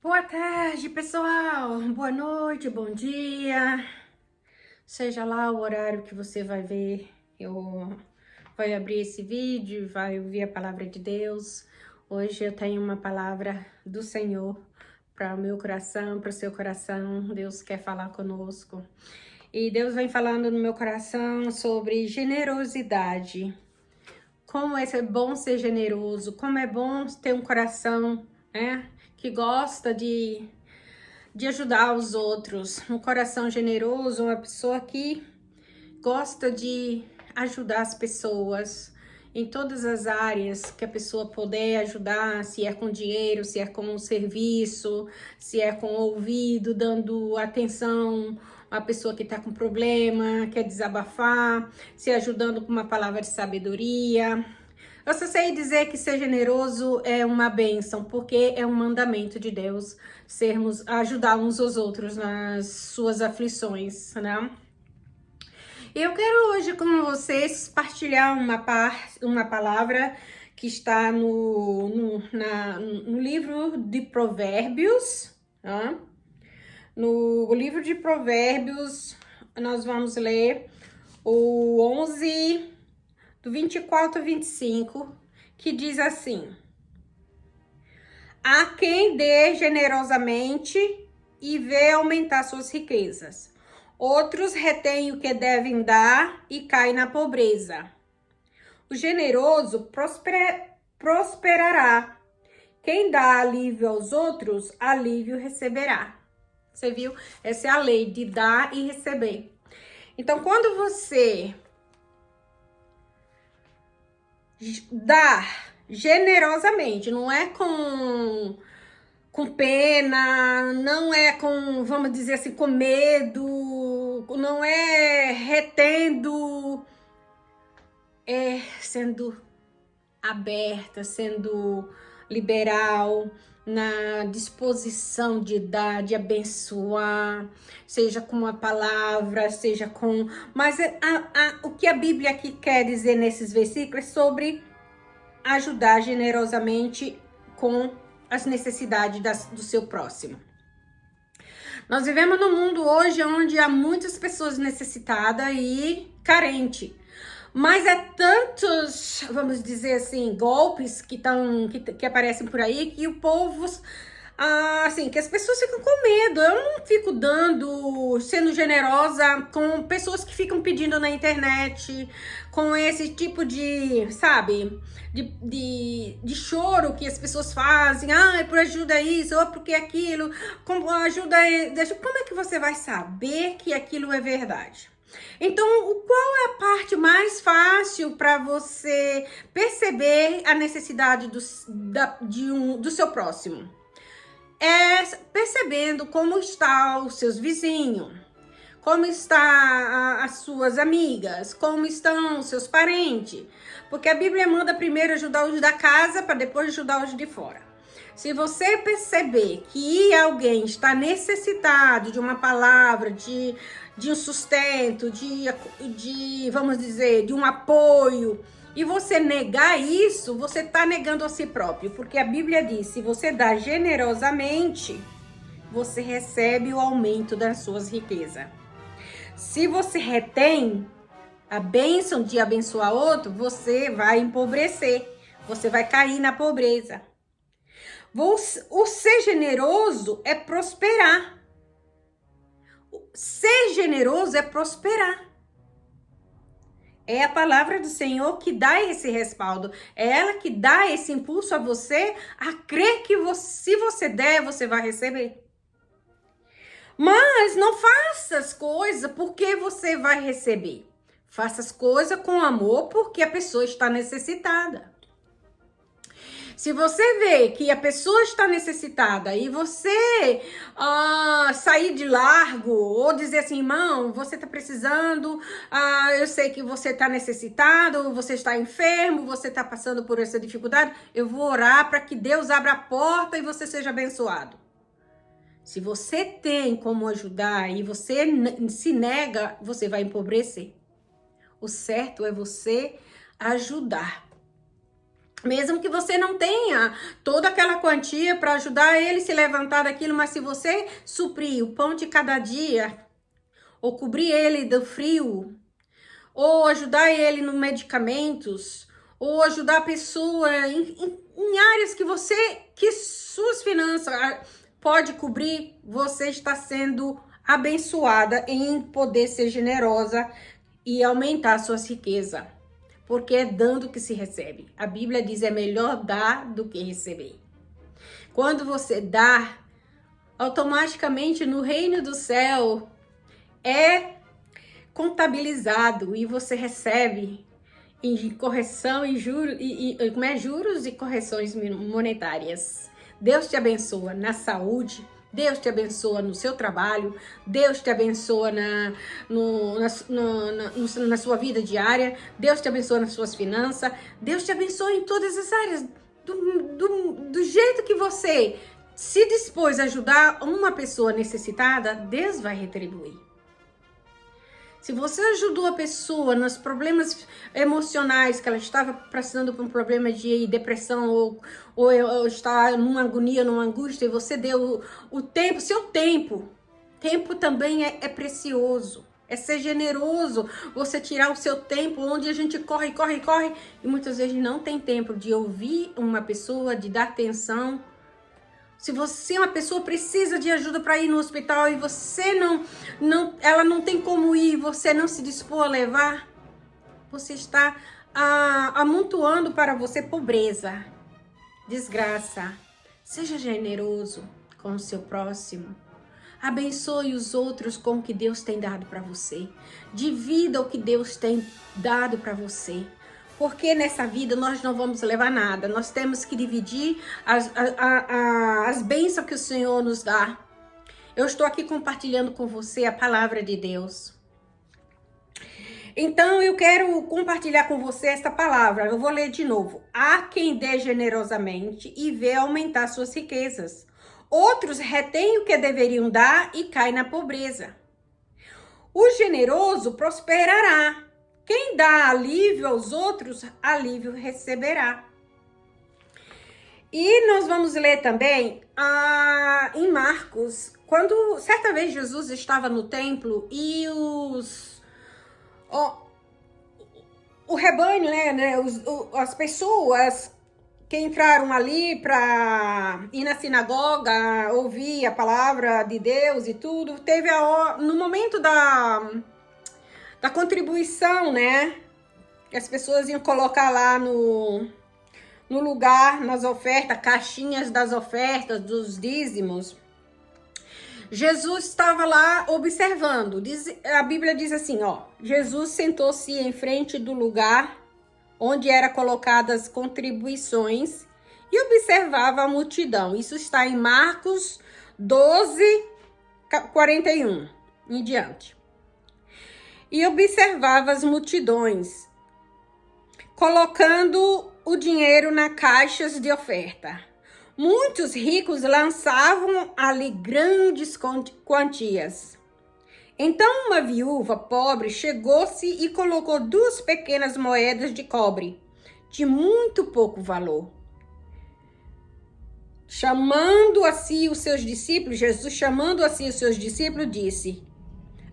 Boa tarde, pessoal. Boa noite, bom dia. Seja lá o horário que você vai ver, vai abrir esse vídeo, vai ouvir a palavra de Deus. Hoje eu tenho uma palavra do Senhor para o meu coração, para o seu coração. Deus quer falar conosco. E Deus vem falando no meu coração sobre generosidade. Como é bom ser generoso, como é bom ter um coração, né, que gosta de ajudar os outros. Um coração generoso, uma pessoa que gosta de ajudar as pessoas em todas as áreas que a pessoa puder ajudar, se é com dinheiro, se é com um serviço, se é com ouvido, dando atenção a pessoa que está com problema, quer desabafar, se ajudando com uma palavra de sabedoria. Eu só sei dizer que ser generoso é uma bênção, porque é um mandamento de Deus ajudar uns aos outros nas suas aflições, né? Eu quero hoje com vocês partilhar uma palavra que está no livro de Provérbios, né? No livro de Provérbios, nós vamos ler o 11, do 24 a 25, que diz assim: há quem dê generosamente e vê aumentar suas riquezas. Outros retêm o que devem dar e caem na pobreza. O generoso prosperará. Quem dá alívio aos outros, alívio receberá. Você viu? Essa é a lei de dar e receber. Então, quando você dá generosamente, não é com pena, não é com, vamos dizer assim, com medo, não é retendo, é sendo aberta, sendo liberal, na disposição de dar, de abençoar, seja com uma palavra, seja com... Mas o que a Bíblia aqui quer dizer nesses versículos é sobre ajudar generosamente com as necessidades do seu próximo. Nós vivemos num mundo hoje onde há muitas pessoas necessitadas e carentes. Mas é tantos, vamos dizer assim, golpes que aparecem por aí que o povo, assim, que as pessoas ficam com medo. Eu não fico sendo generosa com pessoas que ficam pedindo na internet, com esse tipo de, sabe, de choro que as pessoas fazem. Ah, por ajuda isso, ou porque aquilo, como ajuda, como é que você vai saber que aquilo é verdade? Então, qual é a parte mais fácil para você perceber a necessidade do seu próximo? É percebendo como estão os seus vizinhos, como estão as suas amigas, como estão os seus parentes. Porque a Bíblia manda primeiro ajudar os da casa para depois ajudar os de fora. Se você perceber que alguém está necessitado de uma palavra, de um sustento, vamos dizer, de um apoio, e você negar isso, você está negando a si próprio. Porque a Bíblia diz, se você dá generosamente, você recebe o aumento das suas riquezas. Se você retém a bênção de abençoar outro, você vai empobrecer, você vai cair na pobreza. O ser generoso é prosperar. Ser generoso é prosperar. É a palavra do Senhor que dá esse respaldo. É ela que dá esse impulso a você a crer que se você der, você vai receber. Mas não faça as coisas porque você vai receber. Faça as coisas com amor porque a pessoa está necessitada. Se você vê que a pessoa está necessitada e você sair de largo ou dizer assim, irmão, você está precisando, eu sei que você está necessitado, você está enfermo, você está passando por essa dificuldade, eu vou orar para que Deus abra a porta e você seja abençoado. Se você tem como ajudar e você se nega, você vai empobrecer. O certo é você ajudar. Mesmo que você não tenha toda aquela quantia para ajudar ele a se levantar daquilo, mas se você suprir o pão de cada dia, ou cobrir ele do frio, ou ajudar ele nos medicamentos, ou ajudar a pessoa em áreas que suas finanças pode cobrir, você está sendo abençoada em poder ser generosa e aumentar a sua riqueza. Porque é dando que se recebe. A Bíblia diz, é melhor dar do que receber. Quando você dá, automaticamente no reino do céu é contabilizado e você recebe em correção e juros e correções monetárias. Deus te abençoa na saúde, Deus te abençoa no seu trabalho, Deus te abençoa na sua vida diária, Deus te abençoa nas suas finanças, Deus te abençoa em todas as áreas, do jeito que você se dispôs a ajudar uma pessoa necessitada, Deus vai retribuir. Se você ajudou a pessoa nos problemas emocionais, que ela estava passando por um problema de depressão ou está numa agonia, numa angústia, e você deu o tempo, seu tempo também é precioso. É ser generoso, você tirar o seu tempo, onde a gente corre, e muitas vezes não tem tempo de ouvir uma pessoa, de dar atenção. Se você, uma pessoa, precisa de ajuda para ir no hospital e você ela não tem como ir, você não se dispor a levar, você está amontoando para você pobreza, desgraça. Seja generoso com o seu próximo. Abençoe os outros com o que Deus tem dado para você. Divida o que Deus tem dado para você. Porque nessa vida nós não vamos levar nada. Nós temos que dividir as bênçãos que o Senhor nos dá. Eu estou aqui compartilhando com você a palavra de Deus. Então eu quero compartilhar com você esta palavra. Eu vou ler de novo. Há quem dê generosamente e vê aumentar suas riquezas. Outros retêm o que deveriam dar e caem na pobreza. O generoso prosperará. Quem dá alívio aos outros, alívio receberá. E nós vamos ler também em Marcos, quando certa vez Jesus estava no templo e o rebanho, as pessoas que entraram ali para ir na sinagoga, ouvir a palavra de Deus e tudo, teve no momento da contribuição, né? Que as pessoas iam colocar lá no lugar, nas ofertas, caixinhas das ofertas, dos dízimos. Jesus estava lá observando. A Bíblia diz assim, ó. Jesus sentou-se em frente do lugar onde eram colocadas contribuições e observava a multidão. Isso está em Marcos 12, 41 em diante. E observava as multidões, colocando o dinheiro nas caixas de oferta. Muitos ricos lançavam ali grandes quantias. Então uma viúva pobre chegou-se e colocou 2 pequenas moedas de cobre, de muito pouco valor. Jesus chamando assim os seus discípulos, disse: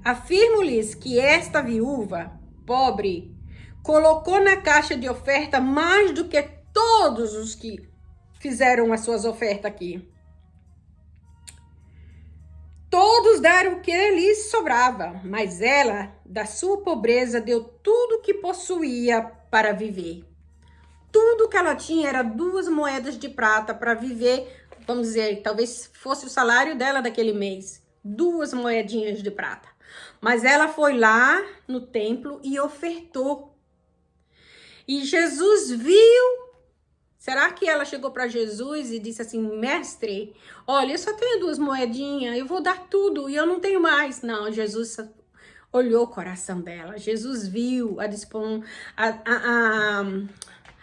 afirmo-lhes que esta viúva pobre colocou na caixa de oferta mais do que todos os que fizeram as suas ofertas aqui. Todos deram o que lhes sobrava, mas ela, da sua pobreza, deu tudo o que possuía para viver. Tudo que ela tinha era 2 moedas de prata para viver, vamos dizer, talvez fosse o salário dela daquele mês. 2 moedinhas de prata. Mas ela foi lá no templo e ofertou. E Jesus viu. Será que ela chegou para Jesus e disse assim: mestre, olha, eu só tenho 2 moedinhas, eu vou dar tudo e eu não tenho mais. Não, Jesus olhou o coração dela. Jesus viu a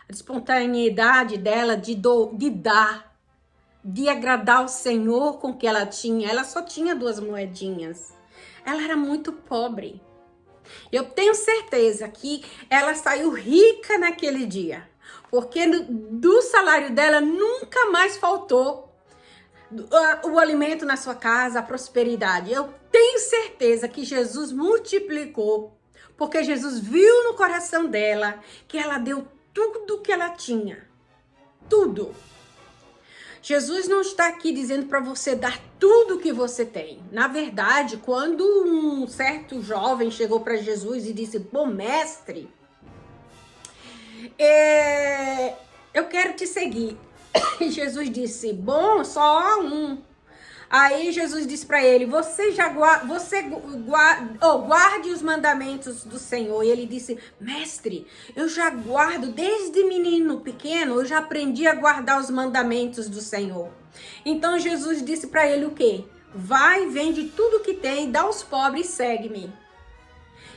espontaneidade dela de dar, de agradar o Senhor com o que ela tinha. Ela só tinha 2 moedinhas. Ela era muito pobre. Eu tenho certeza que ela saiu rica naquele dia. porque do salário dela nunca mais faltou o alimento na sua casa, a prosperidade. Eu tenho certeza que Jesus multiplicou, porque Jesus viu no coração dela que ela deu tudo que ela tinha. Tudo. Jesus não está aqui dizendo para você dar tudo que você tem. Na verdade, quando um certo jovem chegou para Jesus e disse: bom mestre, eu quero te seguir. E Jesus disse: bom, só um. Aí Jesus disse para ele: guarde os mandamentos do Senhor. E ele disse: mestre, eu já guardo desde menino pequeno, eu já aprendi a guardar os mandamentos do Senhor. Então Jesus disse para ele o quê? Vai, vende tudo que tem, dá aos pobres e segue-me.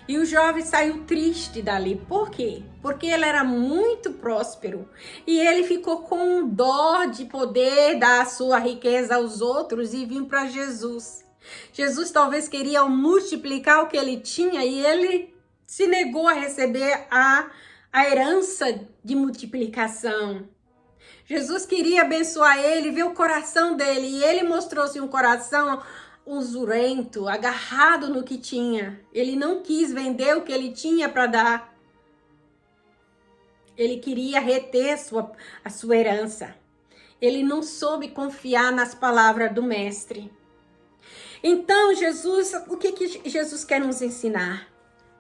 E o jovem saiu triste dali. Por quê? Porque ele era muito próspero. E ele ficou com dó de poder dar a sua riqueza aos outros e vir para Jesus. Jesus talvez queria multiplicar o que ele tinha e ele se negou a receber a herança de multiplicação. Jesus queria abençoar ele, ver o coração dele. E ele mostrou-se um coração usurento, agarrado no que tinha. Ele não quis vender o que ele tinha para dar. Ele queria reter a sua herança. Ele não soube confiar nas palavras do mestre. Então, Jesus, o que Jesus quer nos ensinar?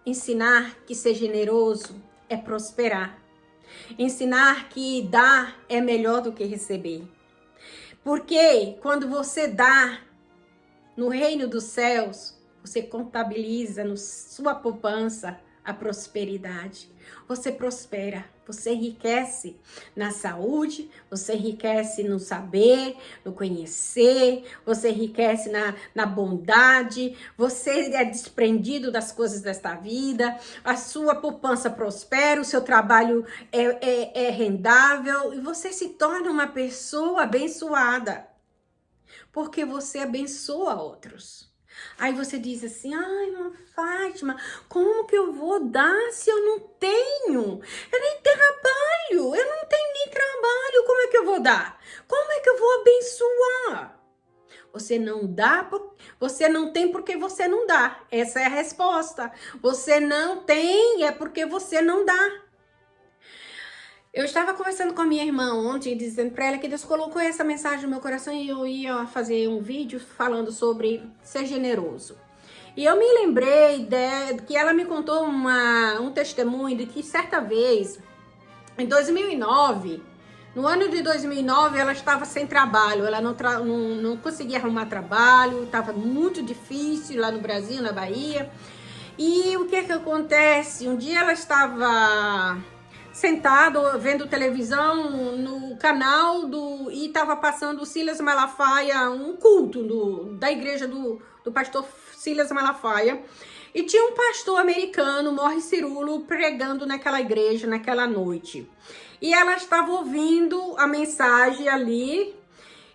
Ensinar que ser generoso é prosperar. Ensinar que dar é melhor do que receber. Porque quando você dá, no reino dos céus, você contabiliza na sua poupança a prosperidade. Você prospera, você enriquece na saúde, você enriquece no saber, no conhecer, você enriquece na bondade, você é desprendido das coisas desta vida, a sua poupança prospera, o seu trabalho é rendável e você se torna uma pessoa abençoada. Porque você abençoa outros. Aí você diz assim: ai, irmã Fátima, como que eu vou dar se eu não tenho? Eu nem trabalho, eu não tenho nem trabalho, como é que eu vou dar? Como é que eu vou abençoar? Você não dá, você não tem porque você não dá. Essa é a resposta. Você não tem, é porque você não dá. Eu estava conversando com a minha irmã ontem, dizendo para ela que Deus colocou essa mensagem no meu coração e eu ia fazer um vídeo falando sobre ser generoso. E eu me lembrei que ela me contou um testemunho de que certa vez, em 2009, no ano de 2009, ela estava sem trabalho, ela não conseguia arrumar trabalho, estava muito difícil lá no Brasil, na Bahia. E o que acontece? Um dia ela estava sentado vendo televisão no canal e estava passando o Silas Malafaia, um culto da igreja do pastor Silas Malafaia, e tinha um pastor americano, Morris Cirulo, pregando naquela igreja naquela noite, e ela estava ouvindo a mensagem ali,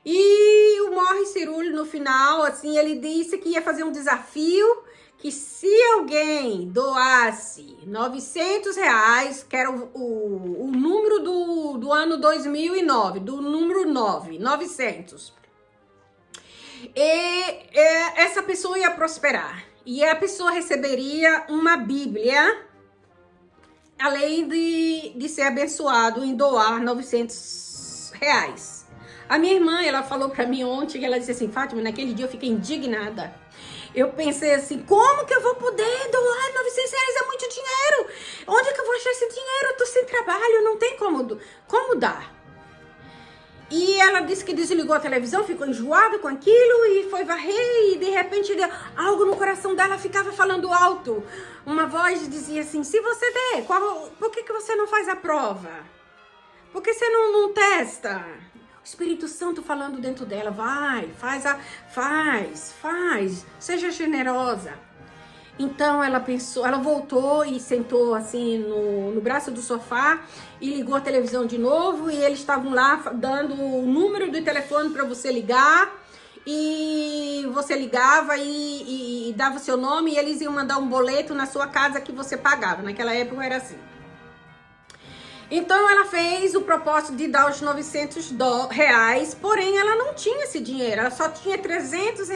e o Morris Cirulo no final, assim, ele disse que ia fazer um desafio, que se alguém doasse R$900, que era o número do ano 2009, do número 900, essa pessoa ia prosperar. E a pessoa receberia uma Bíblia, além de ser abençoado em doar R$900. A minha irmã, ela falou para mim ontem, ela disse assim: Fátima, naquele dia eu fiquei indignada. Eu pensei assim: como que eu vou poder doar R$900? É muito dinheiro. Onde é que eu vou achar esse dinheiro? Eu tô sem trabalho, não tem como dar. E ela disse que desligou a televisão, ficou enjoada com aquilo e foi varrer, e de repente algo no coração dela ficava falando alto. Uma voz dizia assim: se você der, por que você não faz a prova? Por que você não testa? O Espírito Santo falando dentro dela: vai, faz, seja generosa. Então ela pensou, ela voltou e sentou assim no braço do sofá e ligou a televisão de novo, e eles estavam lá dando o número do telefone para você ligar, e você ligava e dava seu nome, e eles iam mandar um boleto na sua casa que você pagava. Naquela época era assim. Então ela fez o propósito de dar os R$ 900, porém ela não tinha esse dinheiro, ela só tinha R$ 300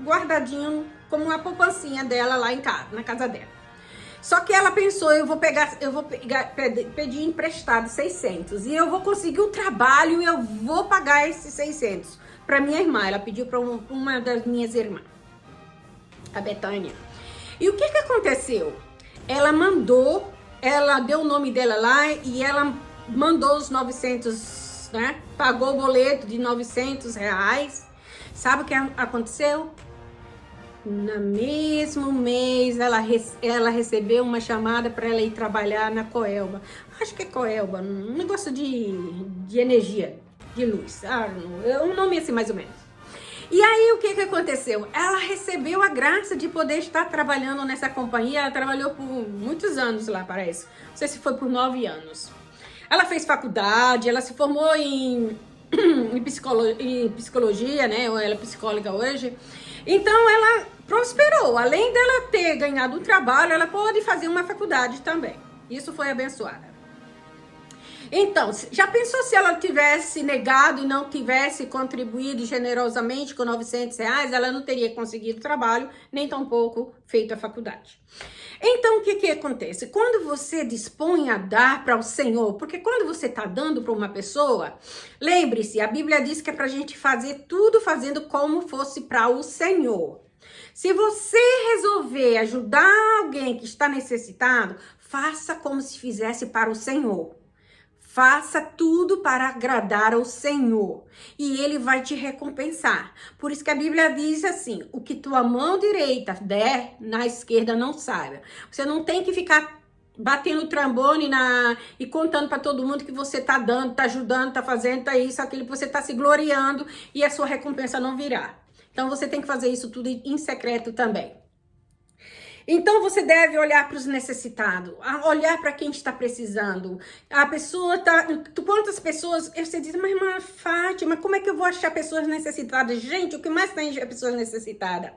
guardadinho como uma poupancinha dela lá em casa, na casa dela. Só que ela pensou, eu vou pedir emprestado 600 e eu vou conseguir o trabalho e eu vou pagar esses 600 para minha irmã. Ela pediu para uma das minhas irmãs, a Betânia. E o que aconteceu? Ela deu o nome dela lá e ela mandou os 900, né? Pagou o boleto de R$ 900. Sabe o que aconteceu? No mesmo mês, ela recebeu uma chamada para ela ir trabalhar na Coelba. Acho que é Coelba, um negócio de energia, de luz. Um nome assim, mais ou menos. E aí, o que aconteceu? Ela recebeu a graça de poder estar trabalhando nessa companhia. Ela trabalhou por muitos anos lá, parece. Não sei se foi por 9 anos. Ela fez faculdade, ela se formou em psicologia, né? Ela é psicóloga hoje. Então, ela prosperou. Além dela ter ganhado um trabalho, ela pôde fazer uma faculdade também. Isso foi abençoada. Então, já pensou se ela tivesse negado e não tivesse contribuído generosamente com R$ 900? Ela não teria conseguido trabalho, nem tampouco feito a faculdade. Então, o que acontece? Quando você dispõe a dar para o Senhor, porque quando você está dando para uma pessoa, lembre-se, a Bíblia diz que é para a gente fazer tudo fazendo como fosse para o Senhor. Se você resolver ajudar alguém que está necessitado, faça como se fizesse para o Senhor. Faça tudo para agradar ao Senhor e Ele vai te recompensar. Por isso que a Bíblia diz assim, o que tua mão direita der, na esquerda não saiba. Você não tem que ficar batendo o trombone e contando para todo mundo que você tá dando, tá ajudando, tá fazendo, tá isso, aquilo, que você tá se gloriando e a sua recompensa não virá. Então você tem que fazer isso tudo em secreto também. Então você deve olhar para os necessitados, olhar para quem está precisando. A pessoa tá. Quantas pessoas. Você diz, mas irmã Fátima, como é que eu vou achar pessoas necessitadas? Gente, o que mais tem é pessoas necessitadas.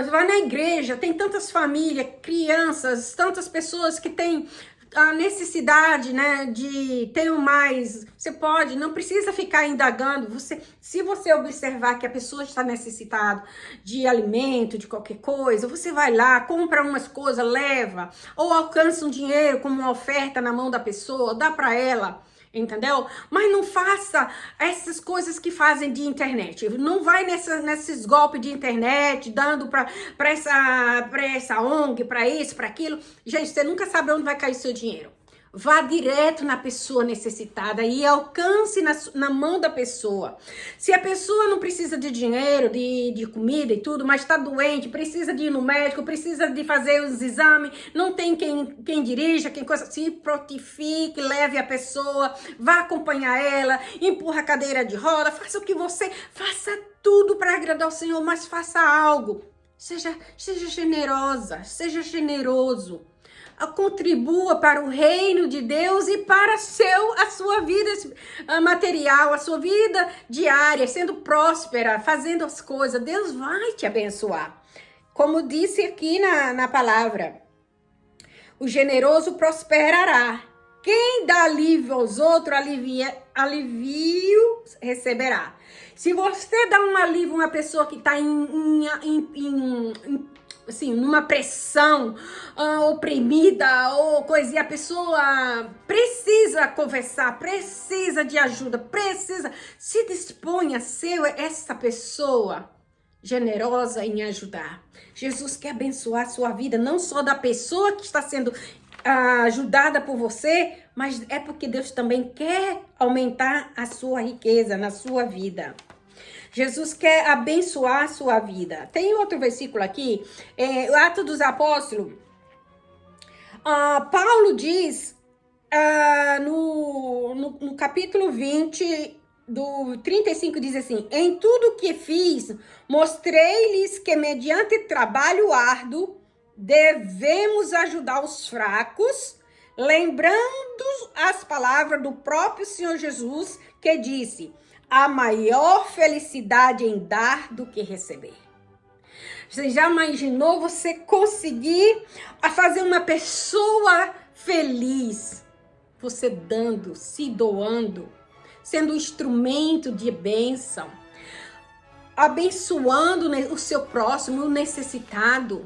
Vai na igreja, tem tantas famílias, crianças, tantas pessoas que têm a necessidade, né, de ter mais. Você pode, não precisa ficar indagando. Se você observar que a pessoa está necessitada de alimento, de qualquer coisa, você vai lá, compra umas coisas, leva, ou alcança um dinheiro como uma oferta na mão da pessoa, dá para ela. Entendeu? Mas não faça essas coisas que fazem de internet. Não vai nesses golpes de internet, dando para essa ONG, para isso, para aquilo. Gente, você nunca sabe onde vai cair seu dinheiro. Vá direto na pessoa necessitada e alcance na mão da pessoa. Se a pessoa não precisa de dinheiro, de comida e tudo, mas está doente, precisa de ir no médico, precisa de fazer os exames, não tem quem dirija, quem coisa, se prontifique, leve a pessoa, vá acompanhar ela, empurra a cadeira de roda, faça o que você, faça tudo para agradar o Senhor, mas faça algo. Seja generosa, seja generoso. Contribua para o reino de Deus e para a sua vida material, a sua vida diária, sendo próspera, fazendo as coisas. Deus vai te abençoar. Como disse aqui na palavra, o generoso prosperará. Quem dá alívio aos outros, alívio receberá. Se você dá um alívio a uma pessoa que está assim, numa pressão, oprimida ou coisa, e a pessoa precisa conversar, precisa de ajuda, se dispõe a ser essa pessoa generosa em ajudar. Jesus quer abençoar a sua vida, não só da pessoa que está sendo ajudada por você, mas é porque Deus também quer aumentar a sua riqueza na sua vida. Jesus quer abençoar a sua vida. Tem outro versículo aqui, Atos dos Apóstolos. Paulo diz no capítulo 20, do 35, diz assim: em tudo que fiz, mostrei-lhes que mediante trabalho árduo, devemos ajudar os fracos, lembrando as palavras do próprio Senhor Jesus, que disse: há maior felicidade em dar do que receber. Você já imaginou você conseguir fazer uma pessoa feliz? você dando, se doando, sendo um instrumento de bênção, abençoando o seu próximo, o necessitado,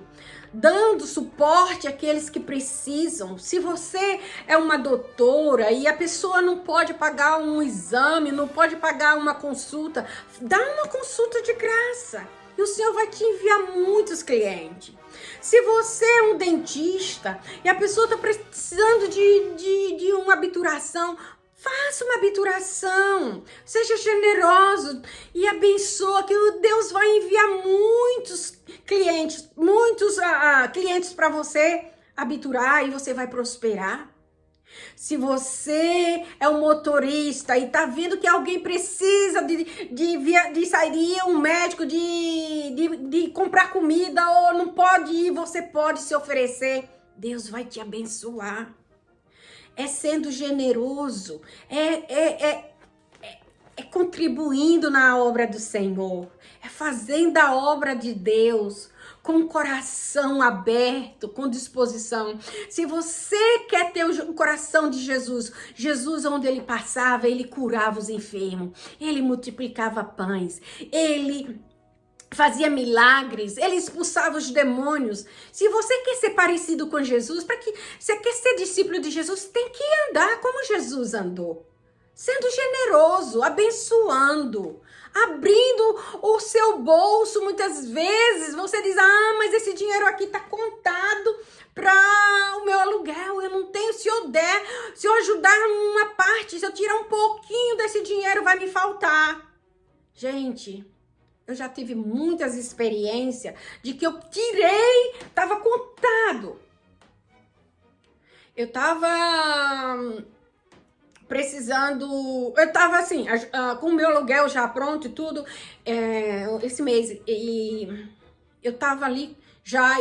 dando suporte àqueles que precisam. Se você é uma doutora e a pessoa não pode pagar um exame, não pode pagar uma consulta, dá uma consulta de graça e o Senhor vai te enviar muitos clientes. Se você é um dentista e a pessoa está precisando de uma obturação, faça uma obturação, seja generoso e abençoa, que Deus vai enviar muitos clientes para você obturar e você vai prosperar. Se você é um motorista e tá vendo que alguém precisa de sair um médico, de comprar comida ou não pode ir, você pode se oferecer. Deus vai te abençoar. É sendo generoso, é contribuindo na obra do Senhor, é fazendo a obra de Deus com o coração aberto, com disposição. Se você quer ter o coração de Jesus, Jesus onde ele passava, ele curava os enfermos, ele multiplicava pães, ele fazia milagres, ele expulsava os demônios. Se você quer ser parecido com Jesus, para que você quer ser discípulo de Jesus, tem que andar como Jesus andou. Sendo generoso, abençoando, abrindo o seu bolso. Muitas vezes você diz, mas esse dinheiro aqui tá contado para o meu aluguel, eu não tenho. Se eu der, se eu ajudar uma parte, se eu tirar um pouquinho desse dinheiro, vai me faltar. Gente, eu já tive muitas experiências de que eu tirei, tava contado. Eu tava precisando, eu tava assim, com o meu aluguel já pronto e tudo, esse mês, e eu tava ali já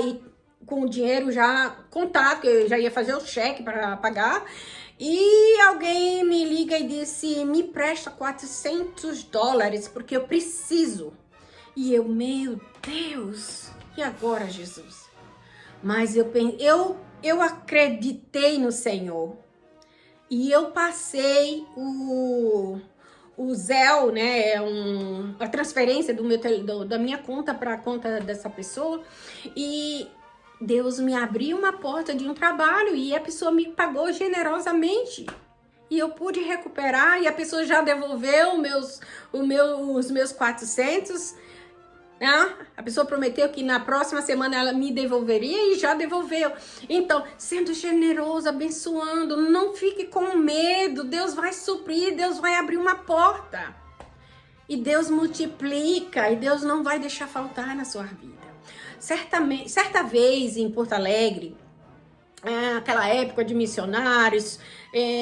com o dinheiro já contado, que eu já ia fazer o cheque para pagar, e alguém me liga e disse, me presta $400, porque eu preciso. E eu, meu Deus, e agora, Jesus? Mas eu acreditei no Senhor. E eu passei o Zelle, né, a transferência da minha conta para a conta dessa pessoa, e Deus me abriu uma porta de um trabalho e a pessoa me pagou generosamente. E eu pude recuperar e a pessoa já devolveu os meus 400. A pessoa prometeu que na próxima semana ela me devolveria e já devolveu. Então, sendo generoso, abençoando, não fique com medo. Deus vai suprir, Deus vai abrir uma porta. E Deus multiplica, e Deus não vai deixar faltar na sua vida. Certa vez em Porto Alegre, aquela época de missionários,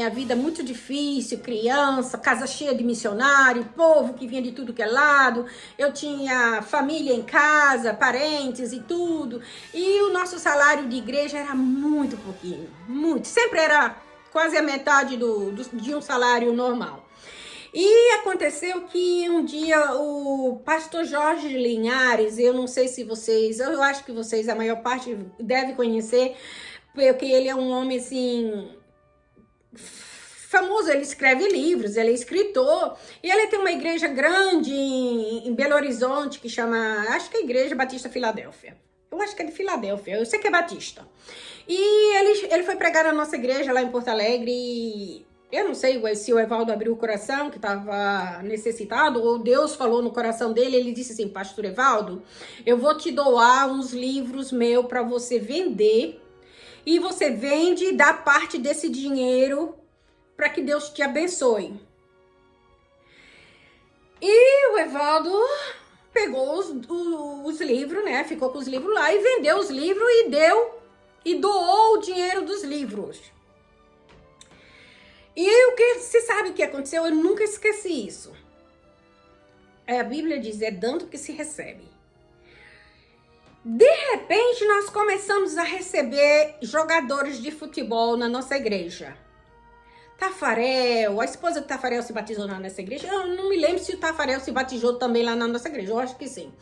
a vida muito difícil, criança, casa cheia de missionário, povo que vinha de tudo que é lado, eu tinha família em casa, parentes e tudo, e o nosso salário de igreja era muito pouquinho, muito, sempre era quase a metade de um salário normal. E aconteceu que um dia o pastor Jorge Linhares, eu não sei se vocês, eu acho que vocês, a maior parte deve conhecer, porque ele é um homem assim famoso, ele escreve livros, ele é escritor, e ele tem uma igreja grande em Belo Horizonte que chama, acho que é a Igreja Batista Filadélfia. Eu acho que é de Filadélfia, eu sei que é Batista. E ele foi pregar na nossa igreja lá em Porto Alegre e eu não sei se o Evaldo abriu o coração, que estava necessitado, ou Deus falou no coração dele, ele disse assim, pastor Evaldo, eu vou te doar uns livros meus para você vender, e você vende e dá parte desse dinheiro para que Deus te abençoe. E o Evaldo pegou os livros, né? Ficou com os livros lá e vendeu os livros e doou o dinheiro dos livros. E você sabe o que aconteceu? Eu nunca esqueci isso. A Bíblia diz, é dando que se recebe. De repente, nós começamos a receber jogadores de futebol na nossa igreja. Tafarel, a esposa do Tafarel se batizou na nossa igreja. Eu não me lembro se o Tafarel se batizou também lá na nossa igreja, eu acho que sim.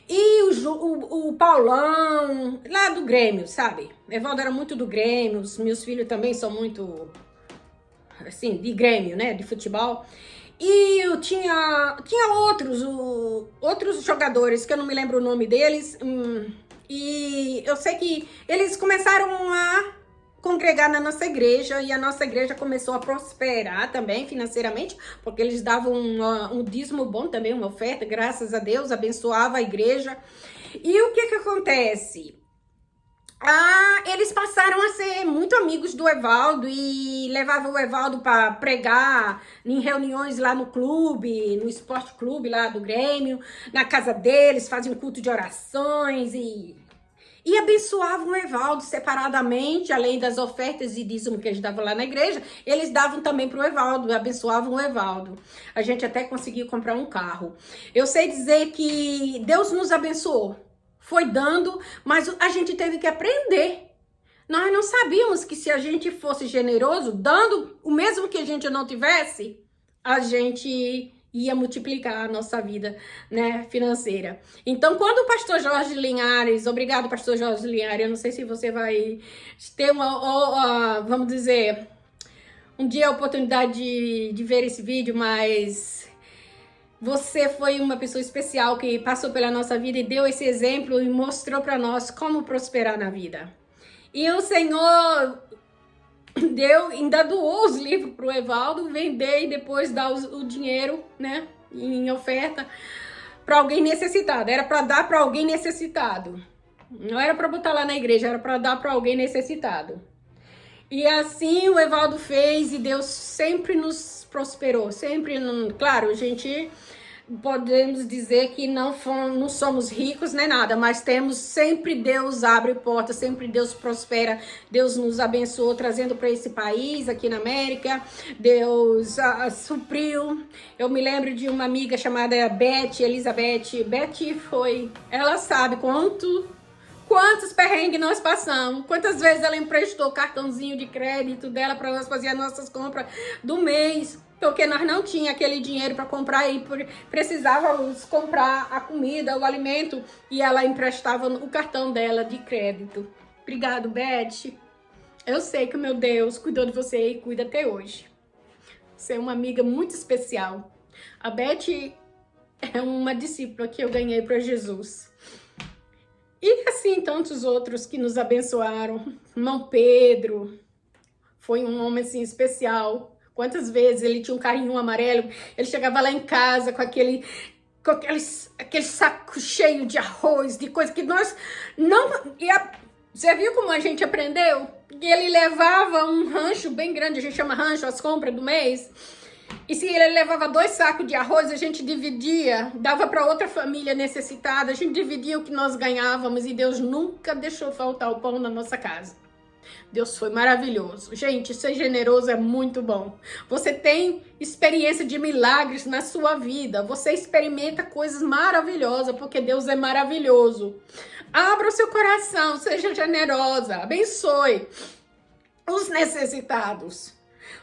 E o Paulão, lá do Grêmio, sabe? Evaldo era muito do Grêmio, os meus filhos também são muito assim, de Grêmio, né, de futebol. E eu tinha outros jogadores, que eu não me lembro o nome deles, e eu sei que eles começaram a congregar na nossa igreja, e a nossa igreja começou a prosperar também financeiramente, porque eles davam um dízimo bom também, uma oferta, graças a Deus, abençoava a igreja. E o que acontece? Eles passaram a ser muito amigos do Evaldo e levavam o Evaldo para pregar em reuniões lá no clube, no esporte clube lá do Grêmio, na casa deles, faziam culto de orações e abençoavam o Evaldo separadamente, além das ofertas e dízimo que eles davam lá na igreja, eles davam também para o Evaldo, abençoavam o Evaldo. A gente até conseguiu comprar um carro. Eu sei dizer que Deus nos abençoou. Foi dando, mas a gente teve que aprender. Nós não sabíamos que se a gente fosse generoso, dando o mesmo que a gente não tivesse, a gente ia multiplicar a nossa vida, né, financeira. Então, quando o pastor Jorge Linhares, obrigado, pastor Jorge Linhares, eu não sei se você vai ter vamos dizer, um dia a oportunidade de ver esse vídeo, mas você foi uma pessoa especial que passou pela nossa vida e deu esse exemplo e mostrou para nós como prosperar na vida. E o Senhor ainda doou os livros para o Evaldo vender e depois dar o dinheiro, né, em oferta para alguém necessitado. Era para dar para alguém necessitado. Não era para botar lá na igreja, era para dar para alguém necessitado. E assim o Evaldo fez e Deus sempre nos prosperou. Sempre, claro, a gente podemos dizer que não somos ricos nem nada, mas temos sempre Deus abre portas, sempre Deus prospera, Deus nos abençoou trazendo para esse país aqui na América, Deus supriu. Eu me lembro de uma amiga chamada Elizabeth. Ela sabe quantos perrengues nós passamos, quantas vezes ela emprestou o cartãozinho de crédito dela para nós fazer as nossas compras do mês, porque nós não tínhamos aquele dinheiro para comprar e precisávamos comprar a comida, o alimento, e ela emprestava o cartão dela de crédito. Obrigado, Beth. Eu sei que o meu Deus cuidou de você e cuida até hoje. Você é uma amiga muito especial. A Beth é uma discípula que eu ganhei para Jesus. E assim, tantos outros que nos abençoaram. Irmão Pedro foi um homem assim especial. Quantas vezes ele tinha um carrinho amarelo, ele chegava lá em casa com aquele saco cheio de arroz, de coisa que nós não... Você viu como a gente aprendeu? Que ele levava um rancho bem grande, a gente chama rancho, as compras do mês. E se ele levava 2 sacos de arroz, a gente dividia, dava para outra família necessitada, a gente dividia o que nós ganhávamos e Deus nunca deixou faltar o pão na nossa casa. Deus foi maravilhoso. Gente, ser generoso é muito bom. Você tem experiência de milagres na sua vida. Você experimenta coisas maravilhosas, porque Deus é maravilhoso. Abra o seu coração, seja generosa, abençoe os necessitados.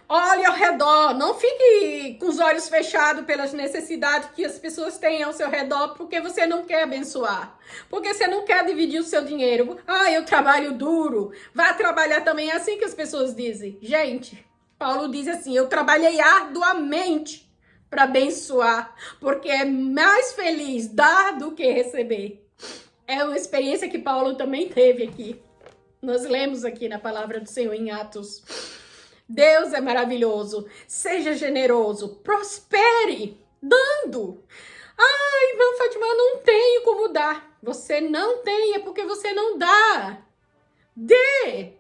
Olhe ao redor, não fique com os olhos fechados pelas necessidades que as pessoas têm ao seu redor, porque você não quer abençoar, porque você não quer dividir o seu dinheiro. Eu trabalho duro. Vá trabalhar também, é assim que as pessoas dizem. Gente, Paulo diz assim, eu trabalhei arduamente para abençoar, porque é mais feliz dar do que receber. É uma experiência que Paulo também teve aqui. Nós lemos aqui na palavra do Senhor em Atos. Deus é maravilhoso. Seja generoso. Prospere dando. Irmã Fátima, eu não tenho como dar. Você não tem, é porque você não dá. Dê.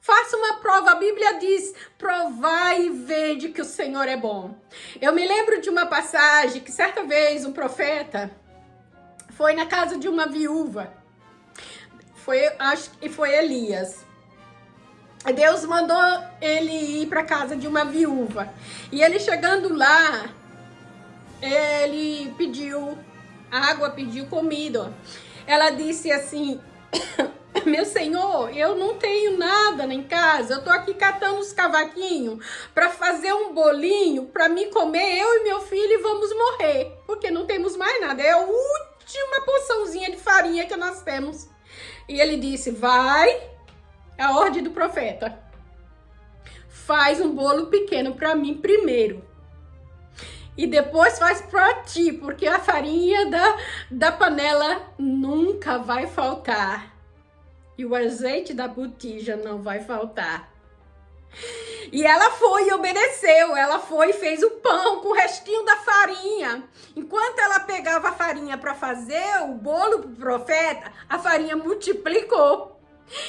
Faça uma prova. A Bíblia diz, provai e vede que o Senhor é bom. Eu me lembro de uma passagem que certa vez um profeta foi na casa de uma viúva. Acho que foi Elias. Deus mandou ele ir para casa de uma viúva. E ele chegando lá, ele pediu água, pediu comida. Ela disse assim, meu senhor, eu não tenho nada em casa. Eu tô aqui catando os cavaquinhos para fazer um bolinho para me comer, eu e meu filho, e vamos morrer. Porque não temos mais nada. É a última porçãozinha de farinha que nós temos. E ele disse, vai... É a ordem do profeta. faz um bolo pequeno para mim primeiro. E depois faz para ti, porque a farinha da panela nunca vai faltar. E o azeite da botija não vai faltar. E ela foi e obedeceu, ela foi e fez o pão com o restinho da farinha. Enquanto ela pegava a farinha para fazer o bolo pro profeta, a farinha multiplicou.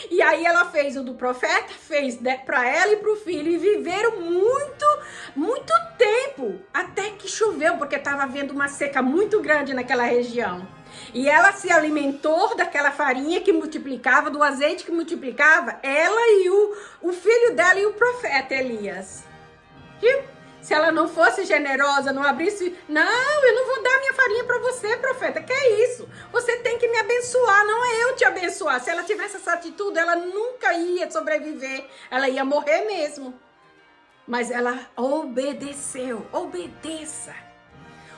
E aí ela fez o do profeta, fez para ela e para o filho, e viveram muito tempo, até que choveu, porque estava havendo uma seca muito grande naquela região. E ela se alimentou daquela farinha que multiplicava, do azeite que multiplicava, ela e o filho dela e o profeta Elias. Viu? Se ela não fosse generosa, não abrisse... Não, eu não vou dar minha farinha para você, profeta. Que é isso? Você tem que me abençoar, não é eu te abençoar. Se ela tivesse essa atitude, ela nunca ia sobreviver. Ela ia morrer mesmo. Mas ela obedeceu. Obedeça.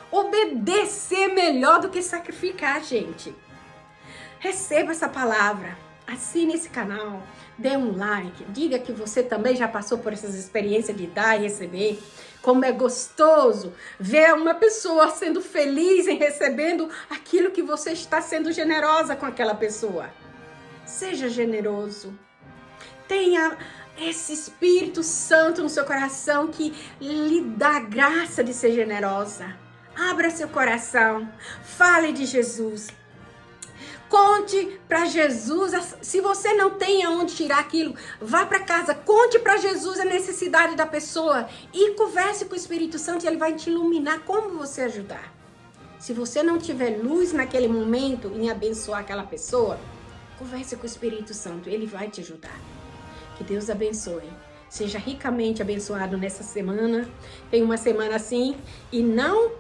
Obedecer é melhor do que sacrificar, gente. Receba essa palavra. Assine esse canal. Dê um like. Diga que você também já passou por essas experiências de dar e receber. Como é gostoso ver uma pessoa sendo feliz em recebendo aquilo que você está sendo generosa com aquela pessoa. Seja generoso. Tenha esse Espírito Santo no seu coração que lhe dá a graça de ser generosa. Abra seu coração. Fale de Jesus. Conte para Jesus, se você não tem aonde tirar aquilo, vá para casa, conte para Jesus a necessidade da pessoa e converse com o Espírito Santo e ele vai te iluminar como você ajudar. Se você não tiver luz naquele momento em abençoar aquela pessoa, converse com o Espírito Santo, ele vai te ajudar. Que Deus abençoe. Seja ricamente abençoado nessa semana. Tem uma semana assim e não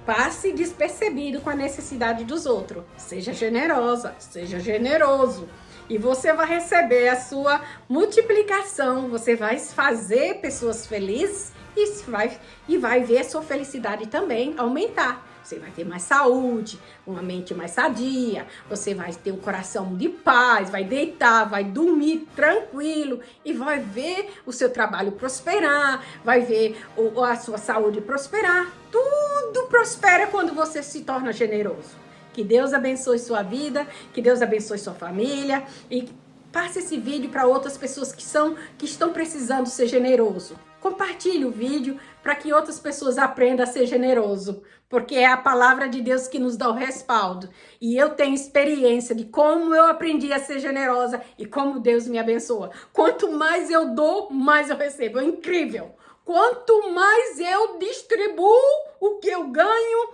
passe despercebido com a necessidade dos outros. Seja generosa, seja generoso. E você vai receber a sua multiplicação. Você vai fazer pessoas felizes e vai ver a sua felicidade também aumentar. Você vai ter mais saúde, uma mente mais sadia, você vai ter um coração de paz, vai deitar, vai dormir tranquilo e vai ver o seu trabalho prosperar, vai ver a sua saúde prosperar. Tudo prospera quando você se torna generoso. Que Deus abençoe sua vida, que Deus abençoe sua família e passe esse vídeo para outras pessoas que estão precisando ser generoso. Compartilhe o vídeo para que outras pessoas aprendam a ser generoso, porque é a palavra de Deus que nos dá o respaldo. E eu tenho experiência de como eu aprendi a ser generosa e como Deus me abençoa. Quanto mais eu dou, mais eu recebo. É incrível. Quanto mais eu distribuo o que eu ganho,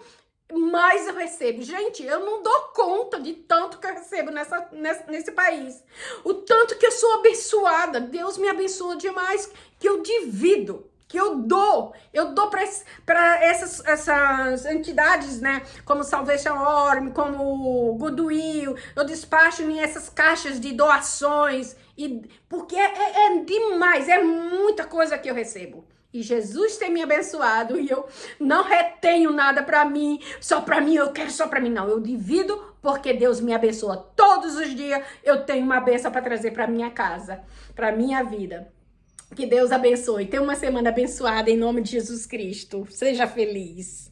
mais eu recebo. Gente, eu não dou conta de tanto que eu recebo nesse país. O tanto que eu sou abençoada. Deus me abençoa demais, que eu divido, que eu dou para essas entidades, né? Como Salvation Army, como Goodwill. Eu despacho em essas caixas de doações. Porque é demais, é muita coisa que eu recebo. E Jesus tem me abençoado e eu não retenho nada para mim, só para mim, eu quero só para mim. Não, eu divido porque Deus me abençoa todos os dias. Eu tenho uma bênção para trazer para minha casa, para minha vida. Que Deus abençoe. Tenha uma semana abençoada em nome de Jesus Cristo. Seja feliz.